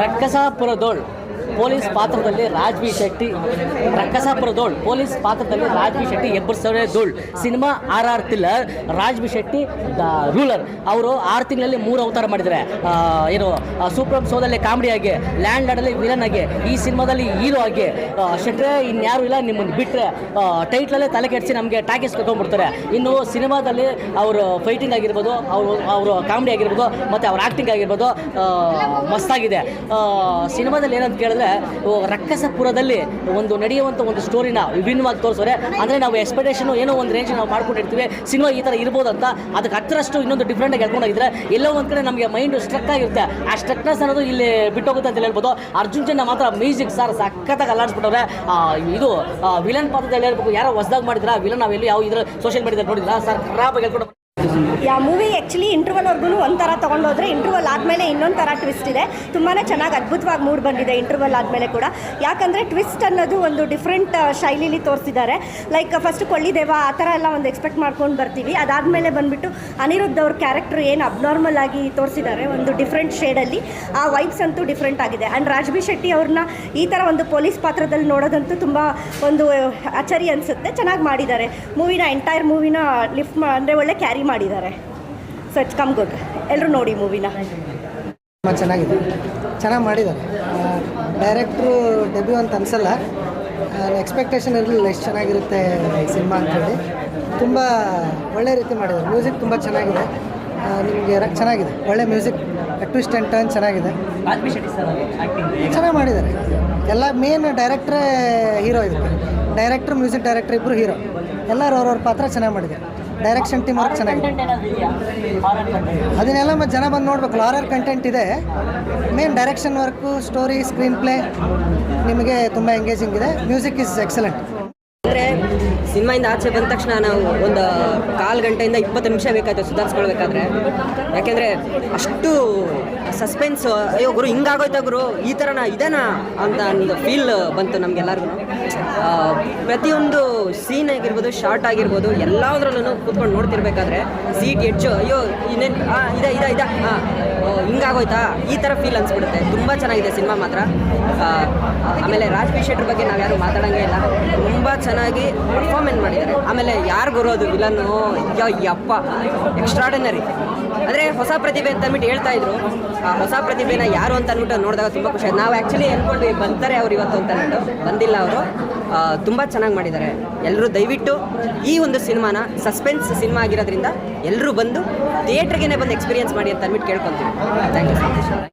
ರಕ್ಕಸಾಪುರದೋಳ್ police ಪಾತ್ರದಲ್ಲಿ ರಾಜ್ವಿ ಶೆಟ್ಟಿ ಎಬ್ಬರಿಸೋಳ್ cinema or thriller. Rajvi Shetty the ruler ಅವರು 6 ತಿಂಗಳಲ್ಲಿ 3 ಅವತಾರ ಮಾಡಿದ್ದಾರೆ. ಏನು ಸೂಪರ್ ಶೋದಲ್ಲಿ ಕಾಮಿಡಿ ಆಗಿ, ಲ್ಯಾಂಡ್ ಲಾರ್ಡಲ್ಲಿ ವಿಲನ್ ಆಗಿ, ಈ ಸಿನಿಮಾದಲ್ಲಿ ಹೀರೋ ಆಗಿ. ಶೆಟ್ರೆ ಇನ್ಯಾರು ಇಲ್ಲ, ನಿಮ್ಮನ್ನು ಬಿಟ್ಟರೆ ಟೈಟ್ಲಲ್ಲೇ ತಲೆ ಕೆಡಿಸಿ ನಮಗೆ ಟಾಕೀಸ್ ಕಟ್ಕೊಂಡ್ಬಿಡ್ತಾರೆ. ಇನ್ನು ಸಿನಿಮಾದಲ್ಲಿ ಅವರು ಫೈಟಿಂಗ್ ಆಗಿರ್ಬೋದು, ಅವರು ಕಾಮಿಡಿ ಆಗಿರ್ಬೋದು, ಮತ್ತು ಅವ್ರ ಆ್ಯಕ್ಟಿಂಗ್ ಆಗಿರ್ಬೋದು ಮಸ್ತಾಗಿದೆ. ಸಿನಿಮಾದಲ್ಲಿ ಏನಂತ ಕೇಳಿದ್ರೆ ರಕ್ಕಸಪುರದಲ್ಲಿ ಒಂದು ನಡೆಯುವಂಥ ಒಂದು ಸ್ಟೋರಿನ ವಿಭಿನ್ನವಾಗಿ ತೋರಿಸೋರೆ. ಅಂದರೆ ನಾವು ಎಕ್ಸ್ಪೆಕ್ಟೇಷನ್ ಏನೋ ಒಂದು ರೇಂಜ್ ನಾವು ಮಾಡ್ಕೊಂಡಿರ್ತೀವಿ, ಸಿನಿಮಾ ಈ ಥರ ಇರ್ಬೋದು ಅಂತ. ಅದಕ್ಕೆ ಹತ್ತರಷ್ಟು ಇನ್ನೊಂದು ಡಿಫ್ರೆಂಟಾಗಿ ಹೇಳ್ಕೊಂಡೋಗಿದ್ರೆ ಎಲ್ಲೋ ಒಂದು ಕಡೆ ನಮಗೆ ಮೈಂಡ್ ಸ್ಟ್ರಕ್ ಆಗಿರುತ್ತೆ. ಆ ಸ್ಟ್ರಕ್ನೆಸ್ ಅನ್ನೋದು ಇಲ್ಲಿ ಬಿಟ್ಟೋಗುತ್ತೆ ಅಂತ ಹೇಳ್ಬೋದು. ಅರ್ಜುನ್ ಜನ ಮಾತ್ರ ಮ್ಯೂಸಿಕ್ ಸರ್ ಸಖತ್ತಾಗಿ ಅಲ್ಲಾಡಿಸ್ಬಿಟ್ಟವ್ರೆ. ಇದು ವಿಲನ್ ಪಾತ್ರದಲ್ಲಿ ಹೇಳ್ಬೇಕು, ಯಾರೋ ಹೊಸದಾಗಿ ಮಾಡಿದ್ರ ವಿಲನ್ ನಾವೆಲ್ಲಿ ಯಾವ ಇದ್ರ ಸೋಷಿಯಲ್ ಮೀಡಿಯಾದಲ್ಲಿ ನೋಡಿದ್ರ ಸರ್ ಖರಾಬಾಗಿ ಹೇಳ್ಕೊಂಡು. ಮೂವಿ ಆ್ಯಕ್ಚುಲಿ ಇಂಟರ್ವಲ್ವರೆಗೂ ಒಂಥರ ತೊಗೊಂಡೋದ್ರೆ ಇಂಟರ್ವಲ್ ಆದಮೇಲೆ ಇನ್ನೊಂದು ಥರ ಟ್ವಿಸ್ಟ್ ಇದೆ. ತುಂಬಾ ಚೆನ್ನಾಗಿ ಅದ್ಭುತವಾಗಿ ಮೂಡ್ ಬಂದಿದೆ ಇಂಟರ್ವಲ್ ಆದಮೇಲೆ ಕೂಡ. ಯಾಕಂದರೆ ಟ್ವಿಸ್ಟ್ ಅನ್ನೋದು ಒಂದು ಡಿಫ್ರೆಂಟ್ ಶೈಲಿಲಿ ತೋರಿಸಿದ್ದಾರೆ. ಲೈಕ್ ಫಸ್ಟ್ ಕೊಳ್ಳಿದೇವ ಆ ಥರ ಎಲ್ಲ ಒಂದು ಎಕ್ಸ್ಪೆಕ್ಟ್ ಮಾಡ್ಕೊಂಡು ಬರ್ತೀವಿ. ಅದಾದಮೇಲೆ ಬಂದುಬಿಟ್ಟು ಅನಿರುದ್ಧ್ ಅವ್ರ ಕ್ಯಾರೆಕ್ಟರ್ ಏನು ಅಬ್ನಾರ್ಮಲ್ ಆಗಿ ತೋರಿಸಿದ್ದಾರೆ, ಒಂದು ಡಿಫ್ರೆಂಟ್ ಶೇಡಲ್ಲಿ. ಆ ವೈಬ್ಸ್ ಅಂತೂ ಡಿಫ್ರೆಂಟ್ ಆಗಿದೆ. ಆ್ಯಂಡ್ ರಾಜ್ಬಿ ಶೆಟ್ಟಿ ಅವ್ರನ್ನ ಈ ಥರ ಒಂದು ಪೊಲೀಸ್ ಪಾತ್ರದಲ್ಲಿ ನೋಡೋದಂತೂ ತುಂಬ ಒಂದು ಅಚ್ಚರಿ ಅನಿಸುತ್ತೆ. ಚೆನ್ನಾಗಿ ಮಾಡಿದ್ದಾರೆ ಮೂವಿನ, ಎಂಟೈರ್ ಮೂವಿನ ಲಿಫ್ಟ್ ಅಂದರೆ ಒಳ್ಳೆ ಕ್ಯಾರಿ ಮಾಡಿದ್ದಾರೆ. So it's come good. ಎಲ್ಲರೂ ನೋಡಿ ಮೂವಿನ. ತುಂಬ ಚೆನ್ನಾಗಿದೆ, ಚೆನ್ನಾಗಿ ಮಾಡಿದ್ದಾರೆ. ಡೈರೆಕ್ಟ್ರು ಡೆಬ್ಯೂ ಅಂತ ಅನಿಸಲ್ಲ. ಎಕ್ಸ್ಪೆಕ್ಟೇಷನ್ ಇರಲಿಲ್ಲ ಎಷ್ಟು ಚೆನ್ನಾಗಿರುತ್ತೆ ಈ ಸಿನಿಮಾ ಅಂತೇಳಿ. ತುಂಬ ಒಳ್ಳೆ ರೀತಿ ಮಾಡಿದ್ದಾರೆ. ಮ್ಯೂಸಿಕ್ ತುಂಬ ಚೆನ್ನಾಗಿದೆ, ನಿಮಗೆ ಚೆನ್ನಾಗಿದೆ. ಒಳ್ಳೆ ಮ್ಯೂಸಿಕ್, ಟ್ವಿಸ್ಟ್ ಆ್ಯಂಡ್ ಟರ್ನ್ ಚೆನ್ನಾಗಿದೆ. ಚೆನ್ನಾಗಿ ಮಾಡಿದ್ದಾರೆ. ಎಲ್ಲ ಮೇನ್ ಡೈರೆಕ್ಟ್ರೇ ಹೀರೋ ಇದಕ್ಕೆ. ಡೈರೆಕ್ಟ್ರು, ಮ್ಯೂಸಿಕ್ ಡೈರೆಕ್ಟ್ರ್ ಇಬ್ಬರು ಹೀರೋ. ಎಲ್ಲರೂ ಅವ್ರವ್ರ ಪಾತ್ರ ಚೆನ್ನಾಗಿ ಮಾಡಿದ್ದಾರೆ. ಡೈರೆಕ್ಷನ್ ಟೀಮ್ ವರ್ಕ್ ಚೆನ್ನಾಗಿದೆ. ಅದನ್ನೆಲ್ಲ ಮತ್ತು ಜನ ಬಂದು ನೋಡ್ಬೇಕು. ಹಾರರ್ ಕಂಟೆಂಟ್ ಇದೆ. Main direction work, story, screen play ನಿಮಗೆ ತುಂಬ ಎಂಗೇಜಿಂಗ್ ಇದೆ. Music is excellent. ಅಂದರೆ ಸಿನಿಮಾಯಿಂದ ಆಚೆ ಬಂದ ತಕ್ಷಣ ನಾವು ಒಂದು 1/4 ಗಂಟೆಯಿಂದ 20 ನಿಮಿಷ ಬೇಕಾಯ್ತು ಸುಧಾರಿಸ್ಕೊಳ್ಬೇಕಾದ್ರೆ. ಯಾಕೆಂದರೆ ಅಷ್ಟು ಸಸ್ಪೆನ್ಸ್, ಅಯ್ಯೋ ಗುರು ಹಿಂಗಾಗೋಯ್ತಾ ಗುರು, ಈ ಥರನ ಇದೇನಾ ಅಂತ ಒಂದು ಫೀಲ್ ಬಂತು ನಮಗೆಲ್ಲರಿಗೂ. ಪ್ರತಿಯೊಂದು ಸೀನ್ ಆಗಿರ್ಬೋದು, ಶಾರ್ಟ್ ಆಗಿರ್ಬೋದು, ಎಲ್ಲದರಲ್ಲೂ ಕೂತ್ಕೊಂಡು ನೋಡ್ತಿರ್ಬೇಕಾದ್ರೆ ಸೀಟ್ ಎಡ್ಜು ಅಯ್ಯೋ ಇನ್ನೇನು ಇದೆ ಹಿಂಗಾಗೋಯ್ತಾ ಈ ಥರ ಫೀಲ್ ಅನಿಸ್ಬಿಡುತ್ತೆ. ತುಂಬ ಚೆನ್ನಾಗಿದೆ ಸಿನಿಮಾ ಮಾತ್ರ. ಆಮೇಲೆ ರಾಜ್ಬಿ ಶೆಟ್ಟಿ ಬಗ್ಗೆ ನಾವು ಯಾರು ಮಾತಾಡೋಂಗೇ ಇಲ್ಲ. ತುಂಬ ಚೆನ್ನಾಗಿ ಪರ್ಫಾರ್ಮೆನ್ಸ್ ಮಾಡಿದ್ದಾರೆ. ಆಮೇಲೆ ಯಾರು ಬರೋದು ವಿಲನ್ನು, ಯಪ್ಪ ಎಕ್ಸ್ಟ್ರಾರ್ಡಿನರಿ. ಅಂದರೆ ಹೊಸ ಪ್ರತಿಭೆ ಅಂತ ಅಂದ್ಬಿಟ್ಟು ಹೇಳ್ತಾ ಇದ್ರು. ಆ ಹೊಸ ಪ್ರತಿಭೆನ ಯಾರು ಅಂತ ಅಂದ್ಬಿಟ್ಟು ನೋಡಿದಾಗ ತುಂಬ ಖುಷಿ ಆಯ್ತು. ನಾವು ಆ್ಯಕ್ಚುಲಿ ಅಂದ್ಕೊಂಡ್ವಿ ಬಂತಾರೆ ಅವ್ರು ಇವತ್ತು ಅಂತ ಅಂದ್ಬಿಟ್ಟು, ಬಂದಿಲ್ಲ ಅವರು. ತುಂಬ ಚೆನ್ನಾಗಿ ಮಾಡಿದ್ದಾರೆ. ಎಲ್ಲರೂ ದಯವಿಟ್ಟು ಈ ಒಂದು ಸಿನಿಮಾನ, ಸಸ್ಪೆನ್ಸ್ ಸಿನಿಮಾ ಆಗಿರೋದ್ರಿಂದ ಎಲ್ಲರೂ ಬಂದು ಥಿಯೇಟ್ರಿಗೆ ಬಂದು ಎಕ್ಸ್ಪೀರಿಯನ್ಸ್ ಮಾಡಿ ಅಂತ ಅಂದ್ಬಿಟ್ಟು ಕೇಳ್ಕೊತೀವಿ. Thank you.